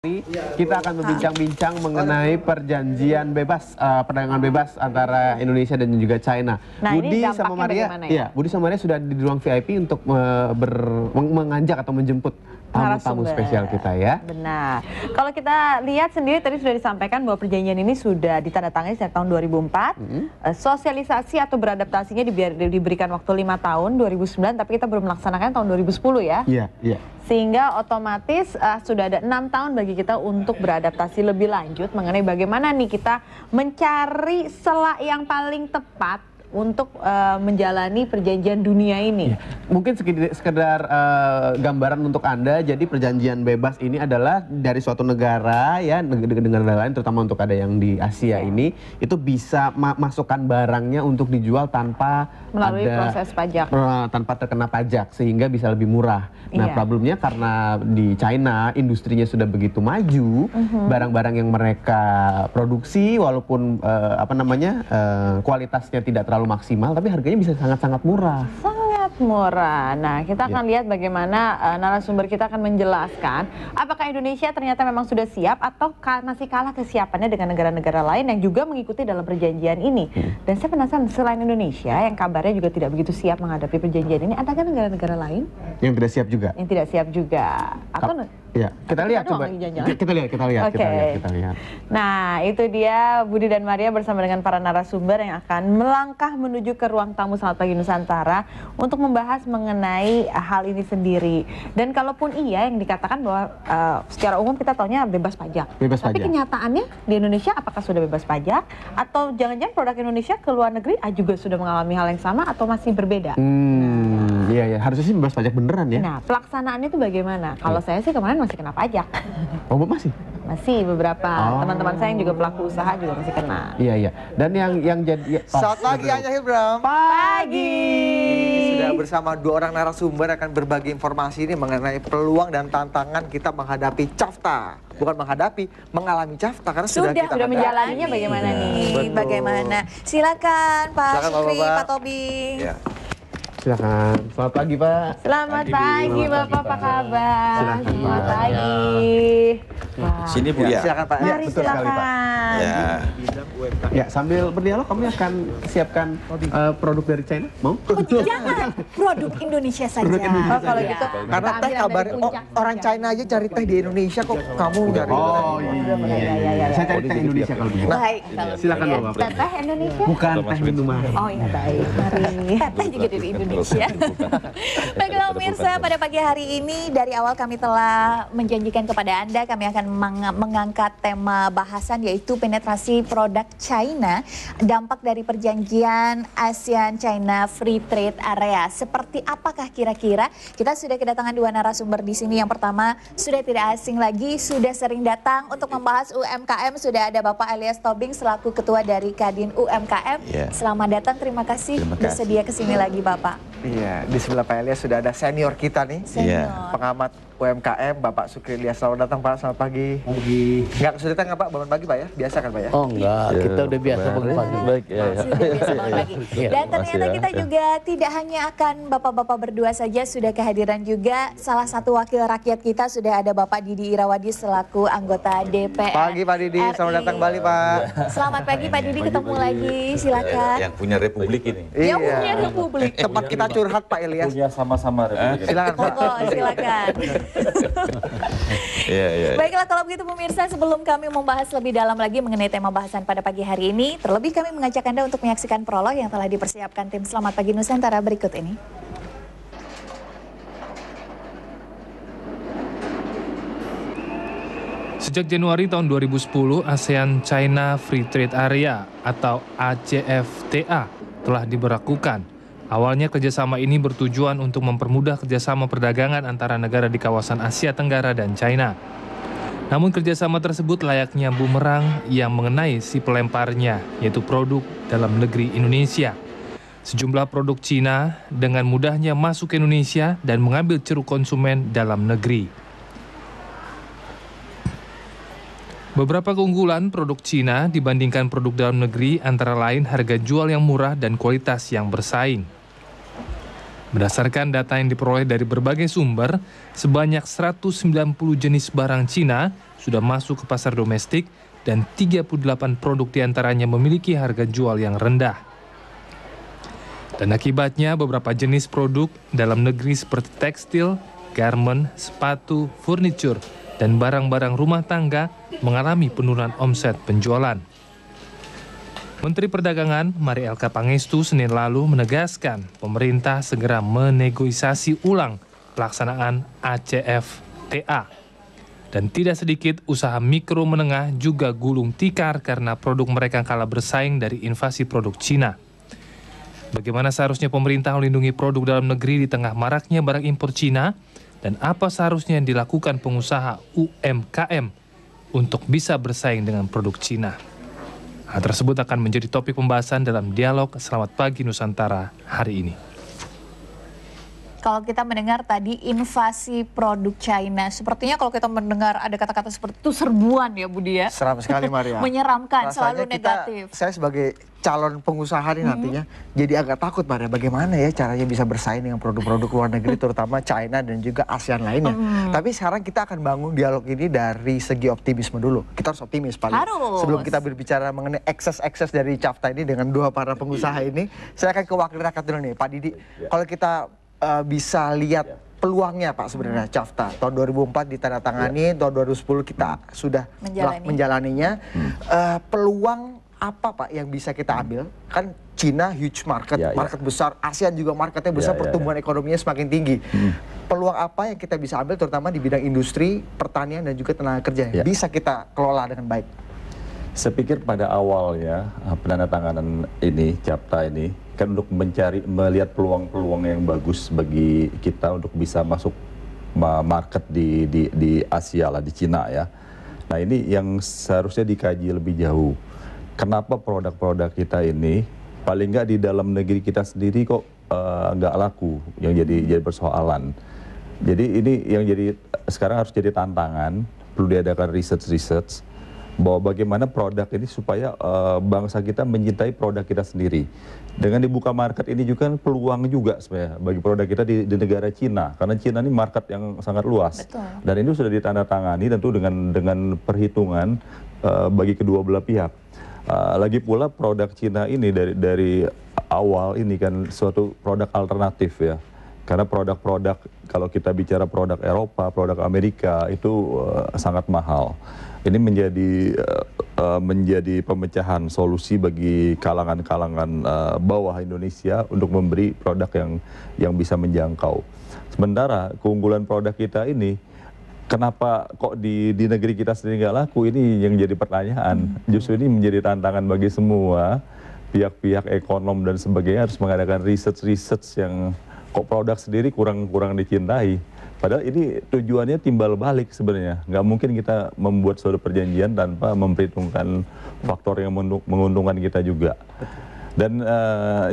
Kita akan berbincang-bincang mengenai perjanjian bebas, perdagangan bebas antara Indonesia dan juga China. Nah, Budi sama Maria, ya? Budi sama Maria sudah di ruang VIP untuk mengajak atau menjemput tamu-tamu spesial kita ya. Benar. Kalau kita lihat sendiri tadi sudah disampaikan bahwa perjanjian ini sudah ditandatangani sejak tahun 2004. Sosialisasi atau beradaptasinya diberikan waktu 5 tahun 2009, tapi kita belum melaksanakan tahun 2010 ya. Iya. Sehingga otomatis sudah ada 6 tahun bagi kita untuk beradaptasi lebih lanjut mengenai bagaimana nih kita mencari celah yang paling tepat untuk menjalani perjanjian dunia ini. Mungkin sekedar gambaran untuk Anda. Jadi perjanjian bebas ini adalah dari suatu negara ya, dengan negara lain, terutama untuk ada yang di Asia ini, itu bisa masukkan barangnya untuk dijual tanpa melalui proses pajak, tanpa terkena pajak, sehingga bisa lebih murah. Nah, problemnya karena di China industrinya sudah begitu maju, barang-barang yang mereka produksi walaupun kualitasnya tidak terlalu maksimal, tapi harganya bisa sangat-sangat murah. Sangat murah. Nah, kita akan lihat bagaimana narasumber kita akan menjelaskan apakah Indonesia ternyata memang sudah siap atau masih kalah kesiapannya dengan negara-negara lain yang juga mengikuti dalam perjanjian ini. Dan saya penasaran, selain Indonesia yang kabarnya juga tidak begitu siap menghadapi perjanjian ini, adakah negara-negara lain yang tidak siap juga? Yang tidak siap juga. Atau ya, kita lihat coba. Kita lihat. Nah, itu dia Budi dan Maria bersama dengan para narasumber yang akan melangkah menuju ke ruang tamu Selamat Pagi Nusantara untuk membahas mengenai hal ini sendiri. Dan kalaupun iya yang dikatakan bahwa secara umum kita taunya bebas pajak. Tapi kenyataannya di Indonesia apakah sudah bebas pajak atau jangan-jangan produk Indonesia ke luar negeri juga sudah mengalami hal yang sama atau masih berbeda? Iya, harusnya sih bebas pajak beneran ya. Nah, pelaksanaannya itu bagaimana? Kalau saya sih kemarin masih kena pajak. Oh, masih? Masih, beberapa teman-teman saya yang juga pelaku usaha juga masih kena. Iya. Dan yang jadi... Selamat pagi, Anya Hilbram. Pagi. Sudah bersama 2 orang narasumber akan berbagi informasi ini mengenai peluang dan tantangan kita menghadapi CAFTA. Bukan menghadapi, mengalami CAFTA karena sudah menjalaninya bagaimana nih? Betul. Bagaimana? Silakan Pak Syukri, Pak Tobing. Ya. Silakan. Selamat pagi, Pak. Selamat pagi, Bapak. Apa kabar? Silakan, Selamat Pak. pagi. Sini Bu ya. Silakan Pak. Mari betul sekali, Pak. silakan. Ya, sambil berdialog kami akan siapkan produk dari China. Mau? Jangan, produk Indonesia saja. Oh, kalau gitu. Karena teh kabar orang China aja cari teh di Indonesia kok kamu nyari. Oh iya. Saya cari teh Indonesia kalau begitu. Baik. Silakan Bapak. Teh Indonesia? Bukan teh minuman. Oh iya, baik. Mari. Teh juga dari Indonesia. Baiklah pemirsa, pada pagi hari ini dari awal kami telah menjanjikan kepada Anda kami akan mengangkat tema bahasan yaitu penetrasi produk China, dampak dari perjanjian ASEAN-China Free Trade Area. Seperti apakah kira-kira? Kita sudah kedatangan 2 narasumber di sini. Yang pertama sudah tidak asing lagi, sudah sering datang untuk membahas UMKM. Sudah ada Bapak Elias Tobing selaku Ketua dari Kadin UMKM. Selamat datang, terima kasih bersedia kesini lagi Bapak. Iya, di sebelah Pak Elias sudah ada senior kita nih. Pengamat UMKM, Bapak Sukri Ilyas. Selamat datang Pak, selamat pagi. Nggak kesulitan nggak Pak, bangun pagi Pak ya? Biasa kan Pak ya? Oh enggak, kita udah biasa bangun pagi. Baik, ya. Sudah biasa bangun pagi. Dan ternyata kita juga tidak hanya akan bapak-bapak berdua saja, sudah kehadiran juga salah satu wakil rakyat kita, sudah ada Bapak Didi Irawadi selaku anggota DPR. Pagi Pak Didi, selamat datang kembali Pak. Selamat pagi Pak Didi, ketemu lagi, silakan. Yang punya republik ini. Yang punya republik. Tempat kita curhat Pak Elias. Punya sama-sama republik. Silakan Pak. Silakan. Baiklah kalau begitu pemirsa, sebelum kami membahas lebih dalam lagi mengenai tema bahasan pada pagi hari ini, terlebih kami mengajak Anda untuk menyaksikan prolog yang telah dipersiapkan tim Selamat Pagi Nusantara berikut ini. Sejak Januari tahun 2010, ASEAN China Free Trade Area atau ACFTA telah diberlakukan. Awalnya kerjasama ini bertujuan untuk mempermudah kerjasama perdagangan antara negara di kawasan Asia Tenggara dan China. Namun kerjasama tersebut layaknya bumerang yang mengenai si pelemparnya, yaitu produk dalam negeri Indonesia. Sejumlah produk Cina dengan mudahnya masuk ke Indonesia dan mengambil ceruk konsumen dalam negeri. Beberapa keunggulan produk Cina dibandingkan produk dalam negeri antara lain harga jual yang murah dan kualitas yang bersaing. Berdasarkan data yang diperoleh dari berbagai sumber, sebanyak 190 jenis barang Cina sudah masuk ke pasar domestik dan 38 produk diantaranya memiliki harga jual yang rendah. Dan akibatnya beberapa jenis produk dalam negeri seperti tekstil, garment, sepatu, furniture, dan barang-barang rumah tangga mengalami penurunan omset penjualan. Menteri Perdagangan Marie Elka Pangestu Senin lalu menegaskan pemerintah segera menegosiasi ulang pelaksanaan ACFTA. Dan tidak sedikit usaha mikro menengah juga gulung tikar karena produk mereka kalah bersaing dari invasi produk Cina. Bagaimana seharusnya pemerintah melindungi produk dalam negeri di tengah maraknya barang impor Cina? Dan apa seharusnya yang dilakukan pengusaha UMKM untuk bisa bersaing dengan produk Cina? Hal tersebut akan menjadi topik pembahasan dalam dialog Selamat Pagi Nusantara hari ini. Kalau kita mendengar tadi invasi produk China, sepertinya kalau kita mendengar ada kata-kata seperti itu serbuan ya Budi ya. Seram sekali Maria. Menyeramkan, Rasanya selalu negatif. Saya sebagai calon pengusaha nih nantinya jadi agak takut Maria, bagaimana ya caranya bisa bersaing dengan produk-produk luar negeri terutama China dan juga ASEAN lainnya. Tapi sekarang kita akan bangun dialog ini dari segi optimisme dulu. Kita harus optimis paling. Harus. Sebelum kita berbicara mengenai ekses-ekses dari CAFTA ini dengan dua para pengusaha ini, saya akan ke wakil rakyat dulu nih Pak Didi. Kalau kita bisa lihat peluangnya Pak sebenarnya CAFTA tahun 2004 ditandatangani, tahun 2010 kita sudah menjalaninya. Peluang apa Pak yang bisa kita ambil? Kan Cina huge market, market besar, ASEAN juga marketnya besar, pertumbuhan ekonominya semakin tinggi. Peluang apa yang kita bisa ambil terutama di bidang industri, pertanian dan juga tenaga kerja yang bisa kita kelola dengan baik? Saya pikir pada awalnya penandatanganan ini, CAFTA ini, kan untuk melihat peluang-peluang yang bagus bagi kita untuk bisa masuk market di Asia lah, di Cina ya. Nah ini yang seharusnya dikaji lebih jauh. Kenapa produk-produk kita ini paling nggak di dalam negeri kita sendiri kok nggak laku, yang jadi persoalan. Jadi ini yang jadi sekarang harus jadi tantangan, perlu diadakan research bahwa bagaimana produk ini supaya bangsa kita mencintai produk kita sendiri. Dengan dibuka market ini juga kan peluang juga sebenarnya bagi produk kita di negara Cina, karena Cina ini market yang sangat luas. Betul. Dan ini sudah ditandatangani tentu dengan perhitungan bagi kedua belah pihak. Lagi pula produk Cina ini dari awal ini kan suatu produk alternatif ya. Karena produk-produk kalau kita bicara produk Eropa, produk Amerika itu sangat mahal. Ini menjadi pemecahan solusi bagi kalangan-kalangan bawah Indonesia untuk memberi produk yang bisa menjangkau. Sementara keunggulan produk kita ini, kenapa kok di negeri kita sendiri nggak laku? Ini yang jadi pertanyaan. Justru ini menjadi tantangan bagi semua pihak-pihak ekonom dan sebagainya harus mengadakan research yang kok produk sendiri kurang dicintai. Padahal ini tujuannya timbal balik sebenarnya. Nggak mungkin kita membuat suatu perjanjian tanpa memperhitungkan faktor yang menguntungkan kita juga. Dan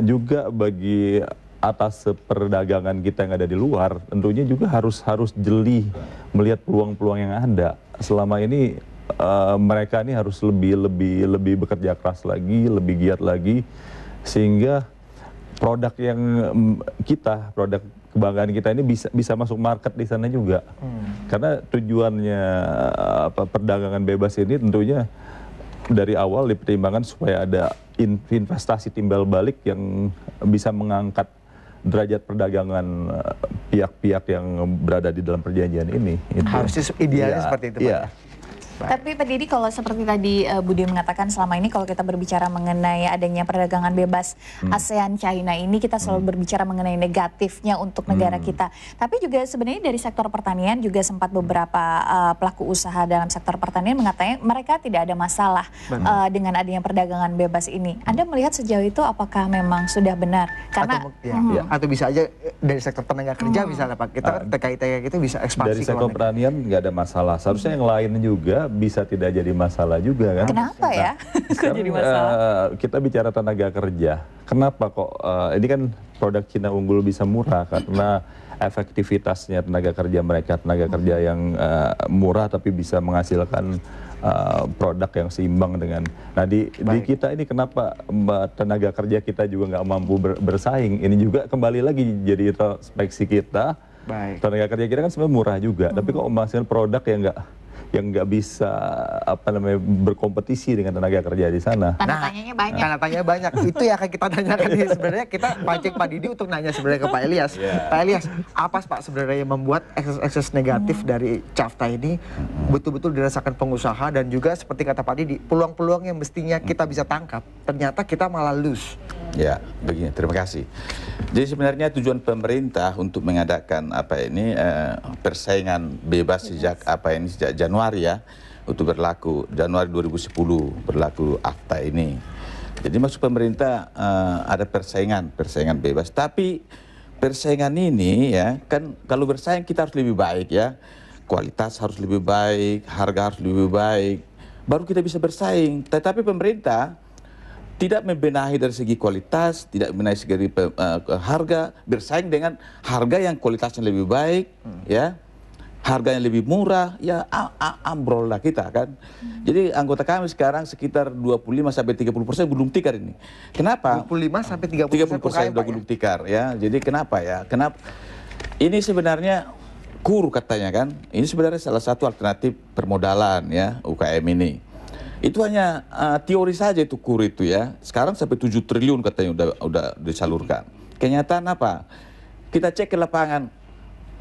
juga bagi atas perdagangan kita yang ada di luar, tentunya juga harus jeli melihat peluang-peluang yang ada. Selama ini mereka ini harus lebih bekerja keras lagi, lebih giat lagi, sehingga produk yang produk kebanggaan kita ini bisa masuk market di sana juga. Karena tujuannya perdagangan bebas ini tentunya dari awal dipertimbangkan supaya ada investasi timbal balik yang bisa mengangkat derajat perdagangan pihak-pihak yang berada di dalam perjanjian ini. Harusnya idealnya seperti itu Pak. Tapi Pak Didi, kalau seperti tadi Budi mengatakan selama ini kalau kita berbicara mengenai adanya perdagangan bebas ASEAN China ini kita selalu berbicara mengenai negatifnya untuk negara kita. Tapi juga sebenarnya dari sektor pertanian juga sempat beberapa pelaku usaha dalam sektor pertanian mengatakan mereka tidak ada masalah dengan adanya perdagangan bebas ini. Anda melihat sejauh itu apakah memang sudah benar? Karena atau bisa aja dari sektor tenaga kerja misalnya Pak, kita TKI kita bisa ekspansi. Dari sektor pertanian nggak ada masalah. Seharusnya yang lain juga bisa tidak jadi masalah juga kan. Kenapa ya? Sekarang, jadi masalah? kita bicara tenaga kerja. Kenapa kok ini kan produk Cina unggul bisa murah karena efektivitasnya tenaga kerja mereka, tenaga kerja yang murah tapi bisa menghasilkan produk yang seimbang dengan. Nah di kita ini kenapa tenaga kerja kita juga nggak mampu bersaing? Ini juga kembali lagi jadi introspeksi kita. Baik. Tenaga kerja kita kan sebenarnya murah juga, tapi kok menghasilkan produk yang nggak bisa berkompetisi dengan tenaga kerja di sana. Tanda tanyanya banyak. Tanda tanya banyak. Itu yang akan kita tanyakan nih sebenarnya. Kita pancing Pak Didi untuk nanya sebenarnya ke Pak Elias. Pak Elias, apa Pak sebenarnya yang membuat ekses negatif dari CAFTA ini betul-betul dirasakan pengusaha, dan juga seperti kata Pak Didi, peluang-peluang yang mestinya kita bisa tangkap, ternyata kita malah lose. Ya, begini. Terima kasih. Jadi sebenarnya tujuan pemerintah untuk mengadakan persaingan bebas sejak sejak Januari ya, untuk berlaku Januari 2010 berlaku akta ini. Jadi maksud pemerintah ada persaingan bebas. Tapi persaingan ini ya kan, kalau bersaing kita harus lebih baik ya, kualitas harus lebih baik, harga harus lebih baik, baru kita bisa bersaing. Tetapi pemerintah tidak membenahi dari segi kualitas, tidak membenahi segi harga, bersaing dengan harga yang kualitasnya lebih baik, ya, harganya lebih murah, ya ambrol lah kita kan. Jadi anggota kami sekarang sekitar 25-30% gulung tikar ini. Kenapa? 25-30% udah gulung tikar ya. Jadi kenapa ya? Kenapa? Ini sebenarnya KUR katanya kan. Ini sebenarnya salah satu alternatif permodalan ya UKM ini. Itu hanya teori saja itu KUR itu ya. Sekarang sampai 7 triliun katanya udah disalurkan. Kenyataan apa? Kita cek ke lapangan,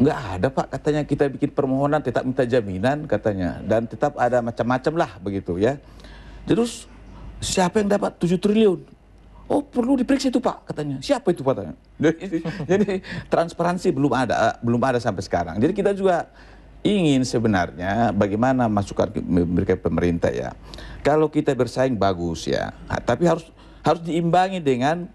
nggak ada Pak katanya. Kita bikin permohonan tetap minta jaminan katanya, dan tetap ada macam-macam lah begitu ya. Terus siapa yang dapat 7 triliun? Oh perlu diperiksa itu Pak katanya. Siapa itu Pak? Jadi transparansi belum ada sampai sekarang. Jadi kita juga ingin sebenarnya bagaimana masukan memberikan pemerintah ya. Kalau kita bersaing bagus ya, tapi harus diimbangi dengan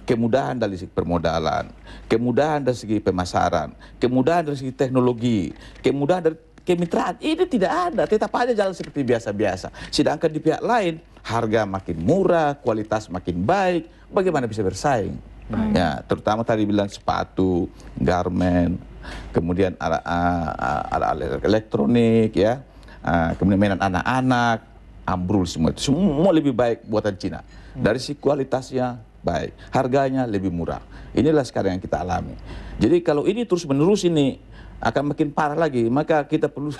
kemudahan dari segi permodalan, kemudahan dari segi pemasaran, kemudahan dari segi teknologi, kemudahan dari kemitraan. Ini tidak ada, tetap aja jalan seperti biasa-biasa. Sedangkan di pihak lain harga makin murah, kualitas makin baik, bagaimana bisa bersaing? Ya, terutama tadi bilang sepatu, garment, kemudian alat elektronik ya, kemudian mainan anak-anak, ambrul semua itu semua lebih baik buatan Cina. Dari si kualitasnya baik, harganya lebih murah. Inilah sekarang yang kita alami. Jadi kalau ini terus menerus ini akan makin parah lagi, maka kita perlu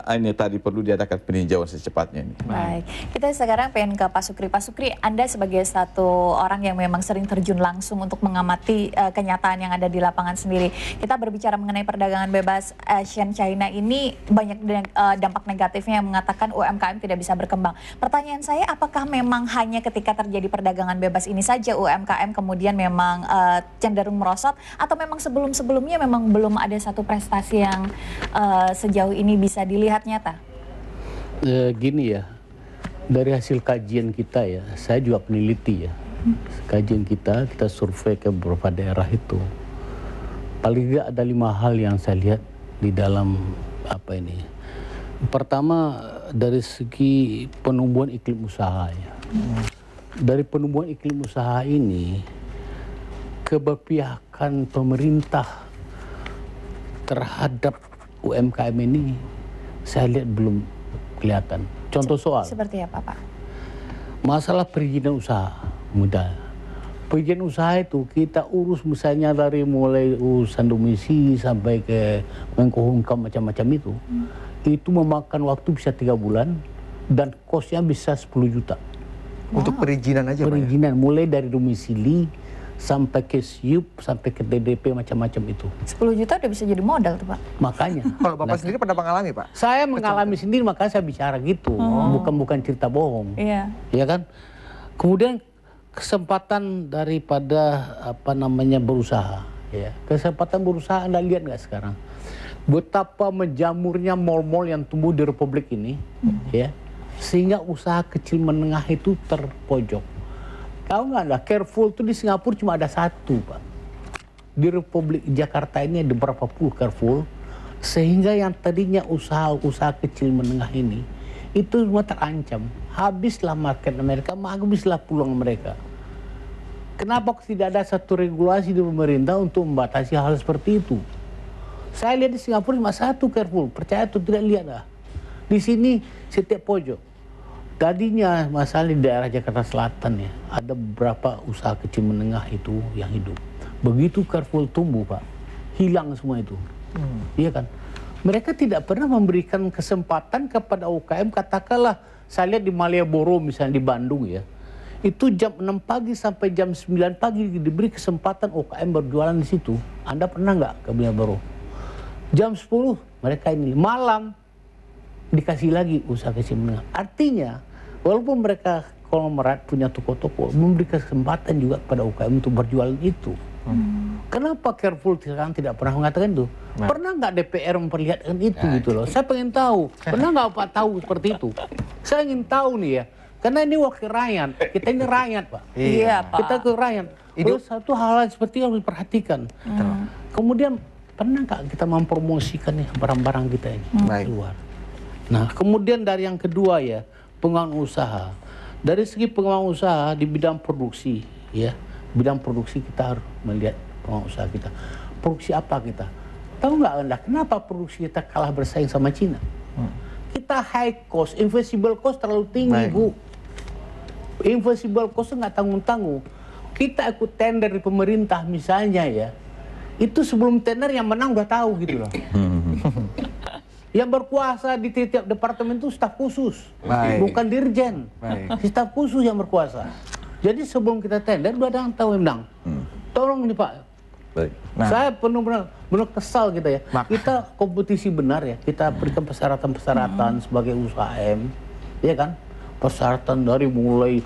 ini tadi perlu diadakan peninjauan secepatnya ini. Baik, kita sekarang pengen ke Pak Sukri. Pak Sukri, Anda sebagai satu orang yang memang sering terjun langsung untuk mengamati kenyataan yang ada di lapangan sendiri. Kita berbicara mengenai perdagangan bebas Asian China ini, banyak dampak negatifnya yang mengatakan UMKM tidak bisa berkembang. Pertanyaan saya, apakah memang hanya ketika terjadi perdagangan bebas ini saja UMKM kemudian memang cenderung merosot, atau memang sebelum-sebelumnya memang belum ada satu prestasi yang sejauh ini bisa dilihat nyata? Gini ya, dari hasil kajian kita ya, saya juga peneliti ya. Kajian kita survei ke beberapa daerah itu. Paling tidak ada 5 hal yang saya lihat di dalam apa ini. Pertama, dari segi penumbuhan iklim usaha ya. Dari penumbuhan iklim usaha ini, keberpihakan pemerintah terhadap UMKM ini saya lihat belum kelihatan. Contoh soal. Seperti apa Pak? Masalah perizinan usaha mudah. Perizinan usaha itu kita urus misalnya dari mulai urusan domisili sampai ke Menkominfo macam-macam itu. Itu memakan waktu bisa 3 bulan dan kosnya bisa 10 juta. Untuk perizinan aja Pak ya? Perizinan mulai dari domisili sampai ke SIUP, sampai ke DDP macam-macam itu. 10 juta udah bisa jadi modal tuh Pak. Makanya. Kalau Bapak sendiri pernah mengalami Pak? Saya mengalami sendiri, makanya saya bicara gitu. Bukan cerita bohong. Iya. Ya kan? Kemudian kesempatan daripada berusaha. Ya. Kesempatan berusaha Anda lihat nggak sekarang? Betapa menjamurnya mal-mal yang tumbuh di Republik ini, ya, sehingga usaha kecil menengah itu terpojok. Tahu nggak Anda, Carrefour itu di Singapura cuma ada 1 Pak. Di Republik Jakarta ini ada berapa puluh Carrefour, Sehingga yang tadinya usaha kecil menengah ini itu semua terancam. Habislah market mereka, habislah peluang mereka. Kenapa tidak ada satu regulasi di pemerintah untuk membatasi hal seperti itu? Saya lihat di Singapura cuma satu Carrefour, percaya atau tidak lihat lah. Di sini setiap pojok. Tadinya masalah di daerah Jakarta Selatan ya, ada beberapa usaha kecil menengah itu yang hidup. Begitu Carrefour tumbuh Pak, hilang semua itu. Iya kan? Mereka tidak pernah memberikan kesempatan kepada UKM, katakanlah saya lihat di Malioboro misalnya di Bandung ya, itu jam 6 pagi sampai jam 9 pagi diberi kesempatan UKM berjualan di situ. Anda pernah nggak ke Malioboro? Jam 10 mereka ini, malam dikasih lagi usaha kecil menengah. Artinya, walaupun mereka konglomerat punya toko-toko, memberi kesempatan juga kepada UKM untuk berjualan itu. Kenapa Carrefour sekarang tidak pernah mengatakan itu? Pernah nggak DPR memperlihatkan itu gitu loh? Saya pengen tahu. Pernah nggak Pak tahu seperti itu? Saya ingin tahu nih ya. Karena ini wakil rakyat. Kita ini rakyat Pak. Iya Pak. Kita ke rakyat. Terus satu hal seperti yang harus diperhatikan. Kemudian pernah nggak kita mempromosikan nih barang-barang kita ini keluar? Nah, kemudian dari yang kedua ya, pengembangan usaha. Dari segi pengembangan usaha di bidang produksi, ya, bidang produksi kita harus melihat pengembangan usaha kita. Produksi apa kita? Tahu nggak Anda kenapa produksi kita kalah bersaing sama Cina? Kita high cost, invisible cost terlalu tinggi Bu. Invisible cost nggak tanggung-tanggung. Kita ikut tender di pemerintah misalnya ya, itu sebelum tender yang menang udah tahu gitu loh. Yang berkuasa di tiap departemen itu staf khusus, bukan dirjen. Staf khusus yang berkuasa. Jadi sebelum kita tender udah ada yang tahu yang menang. Tolong nih Pak. Nah. Saya benar kesal kita ya. Kita kompetisi benar ya. Kita berikan persyaratan-persyaratan sebagai UKM, ya kan? Persyaratan dari mulai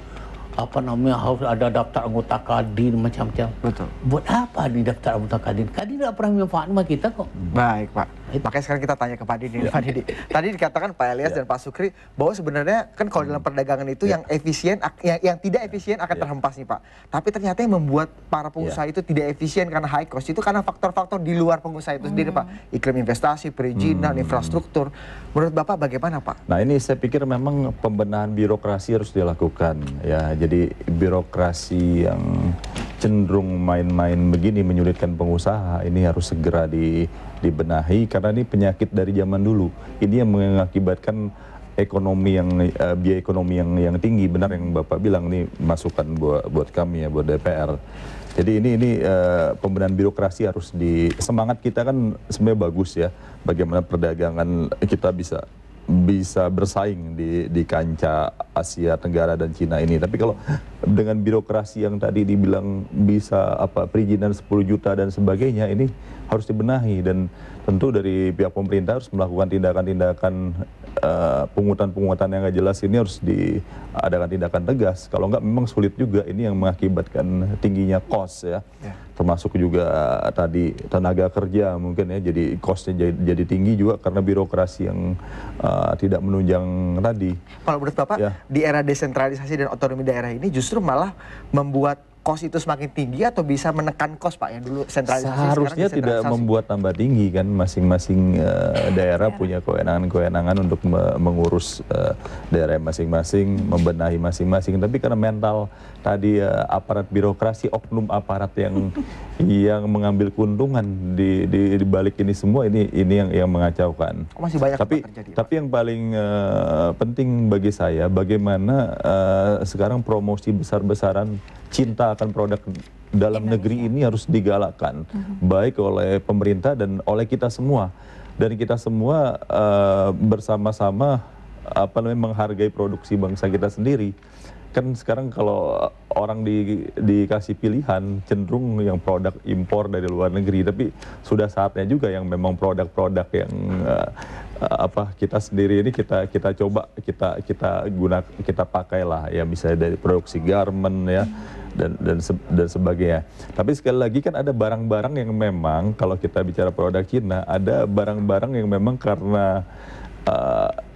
apa namanya harus ada daftar anggota Kadin macam-macam. Betul. Buat apa di daftar anggota Kadin? Kadin tidak pernah manfaat sama kita kok. Baik Pak. Makanya sekarang kita tanya ke Pak Didi. Pak Didi. Tadi dikatakan Pak Elias dan Pak Sukri bahwa sebenarnya kan kalau dalam perdagangan itu yang efisien, yang tidak efisien akan terhempas nih Pak. Tapi ternyata yang membuat para pengusaha itu tidak efisien karena high cost itu karena faktor-faktor di luar pengusaha itu sendiri Pak. Iklim investasi, perizinan, infrastruktur. Menurut Bapak bagaimana Pak? Nah ini saya pikir memang pembenahan birokrasi harus dilakukan ya. Jadi birokrasi yang cenderung main-main begini menyulitkan pengusaha ini harus segera dibenahi karena ini penyakit dari zaman dulu. Ini yang mengakibatkan ekonomi yang biaya ekonomi yang tinggi. Benar yang Bapak bilang ini masukan buat kami ya, buat DPR. Jadi ini pembenahan birokrasi harus semangat kita kan sebenarnya bagus ya. Bagaimana perdagangan kita bisa bersaing di kancah Asia Tenggara dan Cina ini. Tapi kalau dengan birokrasi yang tadi dibilang bisa perizinan 10 juta dan sebagainya, ini harus dibenahi dan tentu dari pihak pemerintah harus melakukan tindakan-tindakan pungutan-pungutan yang nggak jelas ini harus diadakan tindakan tegas. Kalau nggak memang sulit juga, ini yang mengakibatkan tingginya cost ya. Termasuk juga tadi tenaga kerja mungkin ya, jadi costnya jadi tinggi juga karena birokrasi yang tidak menunjang tadi. Kalau menurut Bapak di era desentralisasi dan otonomi daerah ini justru malah membuat cost itu semakin tinggi atau bisa menekan cost Pak yang dulu sentralisasi? Seharusnya tidak membuat tambah tinggi kan, masing-masing daerah punya kewenangan-kewenangan untuk mengurus daerah masing-masing, membenahi masing-masing. Tapi karena mental tadi aparat birokrasi, oknum aparat yang mengambil keuntungan di balik ini semua, ini yang mengacaukan. Masih banyak tapi yang paling penting bagi saya bagaimana sekarang promosi besar-besaran cinta akan produk dalam negeri ini harus digalakkan, baik oleh pemerintah dan oleh kita semua. Dan kita semua bersama-sama menghargai produksi bangsa kita sendiri. Kan sekarang kalau orang dikasih pilihan cenderung yang produk impor dari luar negeri, tapi sudah saatnya juga yang memang produk-produk yang kita sendiri ini kita coba kita pakailah ya, misalnya dari produksi garment ya dan sebagainya. Tapi sekali lagi kan ada barang-barang yang memang kalau kita bicara produk Cina, ada barang-barang yang memang karena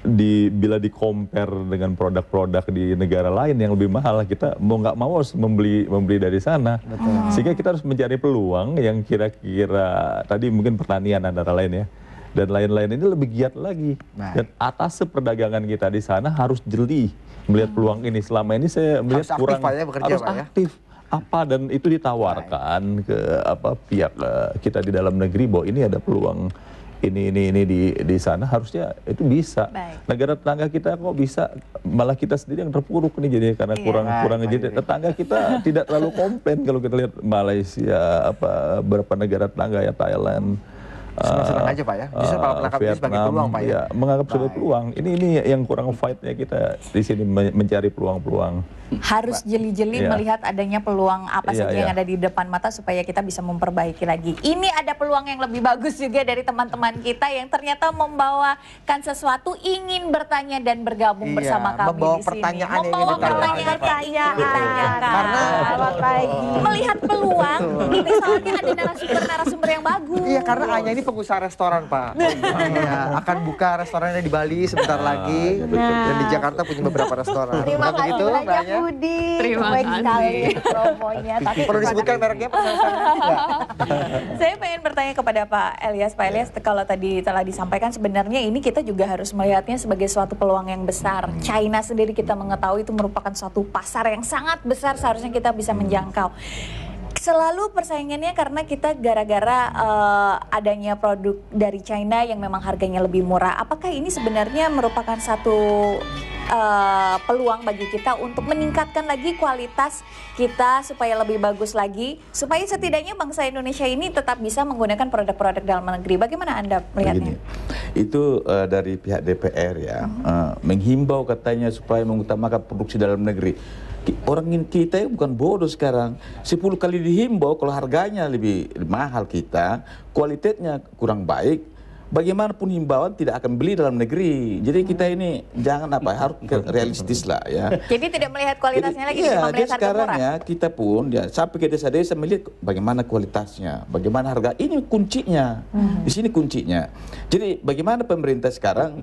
bila di-compare dengan produk-produk di negara lain yang lebih mahal, kita mau nggak mau harus membeli dari sana. Sehingga kita harus mencari peluang yang kira-kira tadi mungkin pertanian antara lain ya, dan lain-lain ini lebih giat lagi. Dan atas perdagangan kita di sana harus jeli melihat peluang ini. Selama ini saya melihat Harus kurang aktif, Pak, ya, bekerja, harus Pak, ya. aktif. Apa dan itu ditawarkan ke pihak kita di dalam negeri bahwa ini ada peluang ini di sana, harusnya itu bisa. Baik. Negara tetangga kita kok bisa, malah kita sendiri yang terpuruk nih jadi karena kurang jadi tetangga kita tidak terlalu komplain kalau kita lihat Malaysia, beberapa negara tetangga ya, Thailand. Senang-senang aja Pak ya, justru malah menangkap ini sebagai peluang Pak ya. Ya, menganggap sebagai peluang. Ini yang kurang fight-nya kita di sini mencari peluang-peluang. Harus jeli-jeli Iya. melihat adanya peluang apa Iya, saja yang iya. ada di depan mata supaya kita bisa memperbaiki lagi. Ini ada peluang yang lebih bagus juga dari teman-teman kita yang ternyata membawakan sesuatu, ingin bertanya dan bergabung Iya, bersama kami membawa di sini. pertanyaan yang ingin Membawa ditanyakan. pertanyaan yang ingin ditanyakan. Karena Selamat pagi. Melihat peluang, ini soalnya ada narasumber yang bagus. Iya, karena Anya ini pengusaha restoran Pak. Iya, akan buka restorannya di Bali sebentar lagi, dan di Jakarta punya beberapa restoran. Terima Bukan kasih begitu, banyak Mbak Anya? Budi. Terima Baik kasih. sekali promonya. Tapi Perlu disebutkan mereknya Pak? Enggak. Saya pengen bertanya kepada Pak Elias. Pak Elias, kalau tadi telah disampaikan sebenarnya ini kita juga harus melihatnya sebagai suatu peluang yang besar. China sendiri kita mengetahui itu merupakan suatu pasar yang sangat besar, seharusnya kita bisa menjangkau. Selalu persaingannya karena kita gara-gara adanya produk dari China yang memang harganya lebih murah. Apakah ini sebenarnya merupakan satu peluang bagi kita untuk meningkatkan lagi kualitas kita supaya lebih bagus lagi, supaya setidaknya bangsa Indonesia ini tetap bisa menggunakan produk-produk dalam negeri. Bagaimana Anda melihatnya? Begini, itu dari pihak DPR ya, menghimbau katanya supaya mengutamakan produksi dalam negeri. Orang kita bukan bodoh sekarang, 10 kali dihimbau kalau harganya lebih mahal kita, kualitasnya kurang baik, bagaimanapun himbauan tidak akan beli dalam negeri. Jadi kita ini jangan harus realistis lah ya. Jadi tidak melihat kualitasnya lagi, cuma Iya, dia melihat harga sekarang murah. ya kita pun ya sampai ke desa-desa melihat bagaimana kualitasnya, bagaimana harga. Ini kuncinya, di sini kuncinya. Jadi bagaimana pemerintah sekarang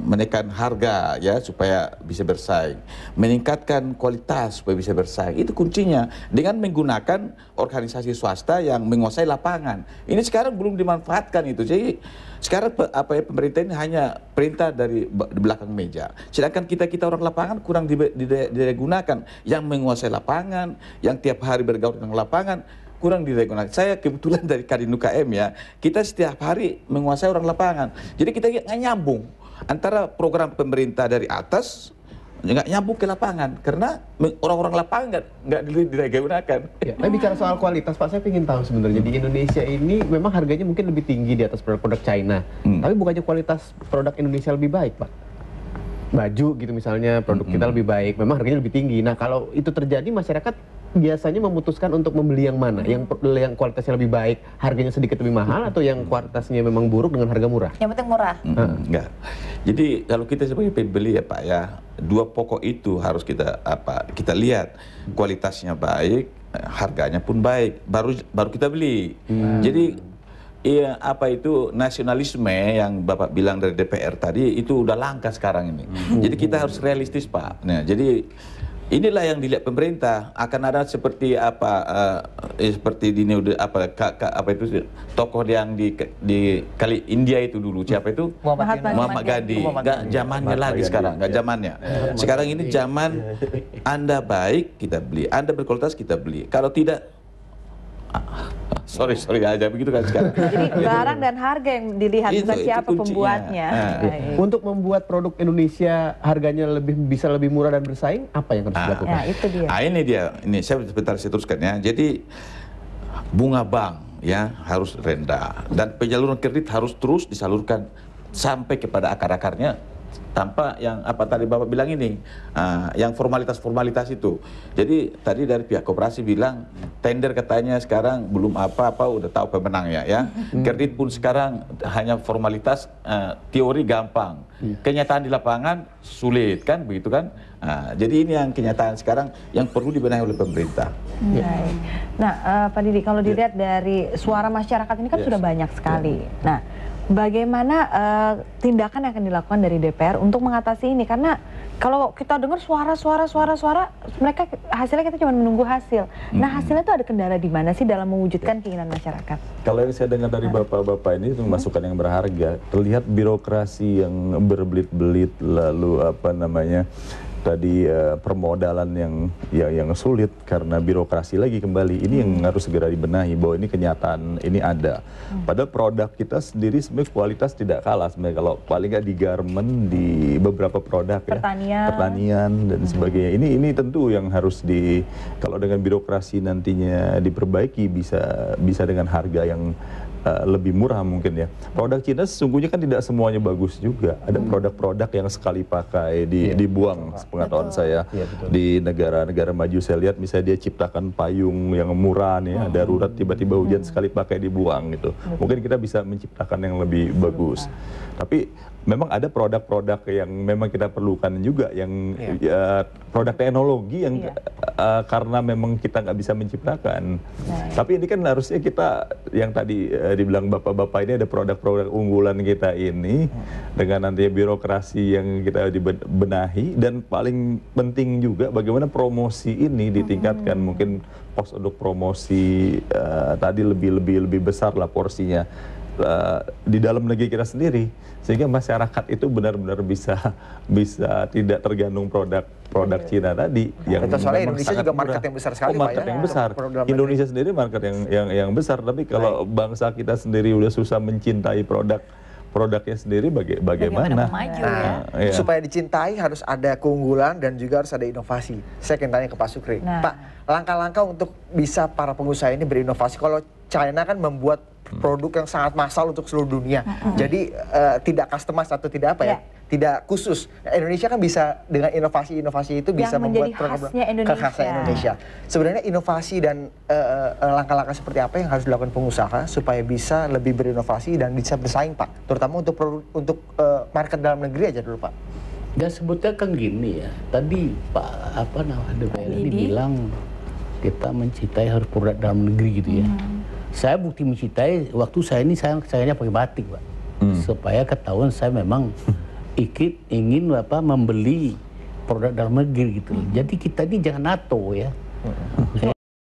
menekan harga ya supaya bisa bersaing, meningkatkan kualitas supaya bisa bersaing. Itu kuncinya dengan menggunakan organisasi swasta yang menguasai lapangan. Ini sekarang belum dimanfaatkan itu. Jadi sekarang pemerintah ini hanya perintah dari belakang meja. Sedangkan kita orang lapangan kurang digunakan. Yang menguasai lapangan, yang tiap hari bergaul dengan lapangan, kurang digunakan. Saya kebetulan dari Kadin UKM ya, kita setiap hari menguasai orang lapangan. Jadi kita nggak nyambung antara program pemerintah dari atas nggak nyambung ke lapangan karena orang-orang lapangan nggak digunakan. Ya, tapi bicara soal kualitas Pak, saya ingin tahu sebenarnya di Indonesia ini memang harganya mungkin lebih tinggi di atas produk-produk China. Tapi bukannya kualitas produk Indonesia lebih baik Pak? Baju gitu misalnya, produk kita lebih baik, memang harganya lebih tinggi. Nah kalau itu terjadi, masyarakat biasanya memutuskan untuk membeli yang mana? Yang kualitasnya lebih baik, harganya sedikit lebih mahal, atau yang kualitasnya memang buruk dengan harga murah? Yang penting murah. Enggak. Jadi kalau kita sebagai pembeli ya Pak ya, dua pokok itu harus kita lihat, kualitasnya baik, harganya pun baik, baru kita beli. Jadi iya, nasionalisme yang Bapak bilang dari DPR tadi itu udah langka sekarang ini. Jadi kita harus realistis Pak. Nah, jadi inilah yang dilihat pemerintah, akan ada seperti seperti di tokoh yang di kali India itu dulu, siapa itu? Muhammad Gandhi. Nggak zamannya lagi sekarang, nggak zamannya. Sekarang ini zaman Anda baik kita beli, Anda berkualitas kita beli. Kalau tidak sorry aja begitu kan sekarang. Jadi barang dan harga yang dilihat, bukan siapa kuncinya. pembuatnya. Baik. Untuk membuat produk Indonesia harganya bisa lebih murah dan bersaing, apa yang harus dilakukan? Ya, itu dia. Ini dia. Ini saya teruskan ya. Jadi bunga bank ya harus rendah dan penyaluran kredit harus terus disalurkan sampai kepada akar-akarnya, tanpa yang tadi Bapak bilang ini, yang formalitas itu. Jadi tadi dari pihak koperasi bilang tender katanya sekarang belum udah tahu pemenangnya ya. Kredit pun sekarang hanya formalitas, teori gampang, kenyataan di lapangan sulit kan, begitu kan? Jadi ini yang kenyataan sekarang yang perlu dibenahi oleh pemerintah. Baik. Nah, Pak Didi, kalau dilihat dari suara masyarakat ini kan sudah banyak sekali. Nah, bagaimana tindakan yang akan dilakukan dari DPR untuk mengatasi ini? Karena kalau kita dengar suara, mereka hasilnya kita cuma menunggu hasil. Nah, hasilnya itu ada kendala di mana sih dalam mewujudkan keinginan masyarakat? Kalau yang saya dengar dari bapak-bapak ini itu masukan yang berharga. Terlihat birokrasi yang berbelit-belit, lalu apa namanya tadi permodalan yang sulit karena birokrasi lagi kembali. Ini yang harus segera dibenahi bahwa ini kenyataan ini ada. Padahal produk kita sendiri sebenarnya kualitas tidak kalah sebenarnya kalau paling nggak di garment, di beberapa produk pertanian dan sebagainya. Ini tentu yang harus kalau dengan birokrasi nantinya diperbaiki bisa dengan harga yang lebih murah mungkin ya. Produk Cina sesungguhnya kan tidak semuanya bagus juga. Ada produk-produk yang sekali pakai dibuang, sepengetahuan saya. Di negara-negara maju saya lihat misalnya dia ciptakan payung yang murah nih, darurat tiba-tiba hujan sekali pakai dibuang gitu. Mungkin kita bisa menciptakan yang lebih bagus. Tapi memang ada produk-produk yang memang kita perlukan juga, yang produk teknologi yang karena memang kita nggak bisa menciptakan. Tapi ini kan harusnya kita yang tadi dibilang bapak-bapak ini ada produk-produk unggulan kita ini dengan nanti birokrasi yang kita dibenahi, dan paling penting juga bagaimana promosi ini ditingkatkan. Mungkin pos untuk promosi tadi lebih besar lah porsinya di dalam negeri kita sendiri, sehingga masyarakat itu benar-benar bisa tidak tergantung produk Cina tadi yang soalnya Indonesia juga market yang besar sekali, market yang besar. Indonesia sendiri market yang besar, tapi kalau bangsa kita sendiri udah susah mencintai produknya sendiri, bagaimana? Supaya dicintai harus ada keunggulan dan juga harus ada inovasi. Saya akan tanya ke Pak Sukri. Pak, langkah-langkah untuk bisa para pengusaha ini berinovasi. Kalau China kan membuat produk yang sangat massal untuk seluruh dunia. Jadi tidak customize atau tidak apa ya, tidak khusus. Indonesia kan bisa dengan inovasi-inovasi itu bisa membuat produk khasnya Indonesia. Sebenarnya inovasi dan langkah-langkah seperti apa yang harus dilakukan pengusaha supaya bisa lebih berinovasi dan bisa bersaing, Pak? Terutama untuk market dalam negeri aja dulu, Pak. Dan sebutnya kan gini ya, tadi Pak DPR ini bilang kita mencintai harus produk dalam negeri gitu ya. Saya bukti mencintai waktu saya pakai batik, Pak. Supaya ketahuan saya memang ingin membeli produk dalam negeri gitu. Jadi kita ini jangan NATO ya.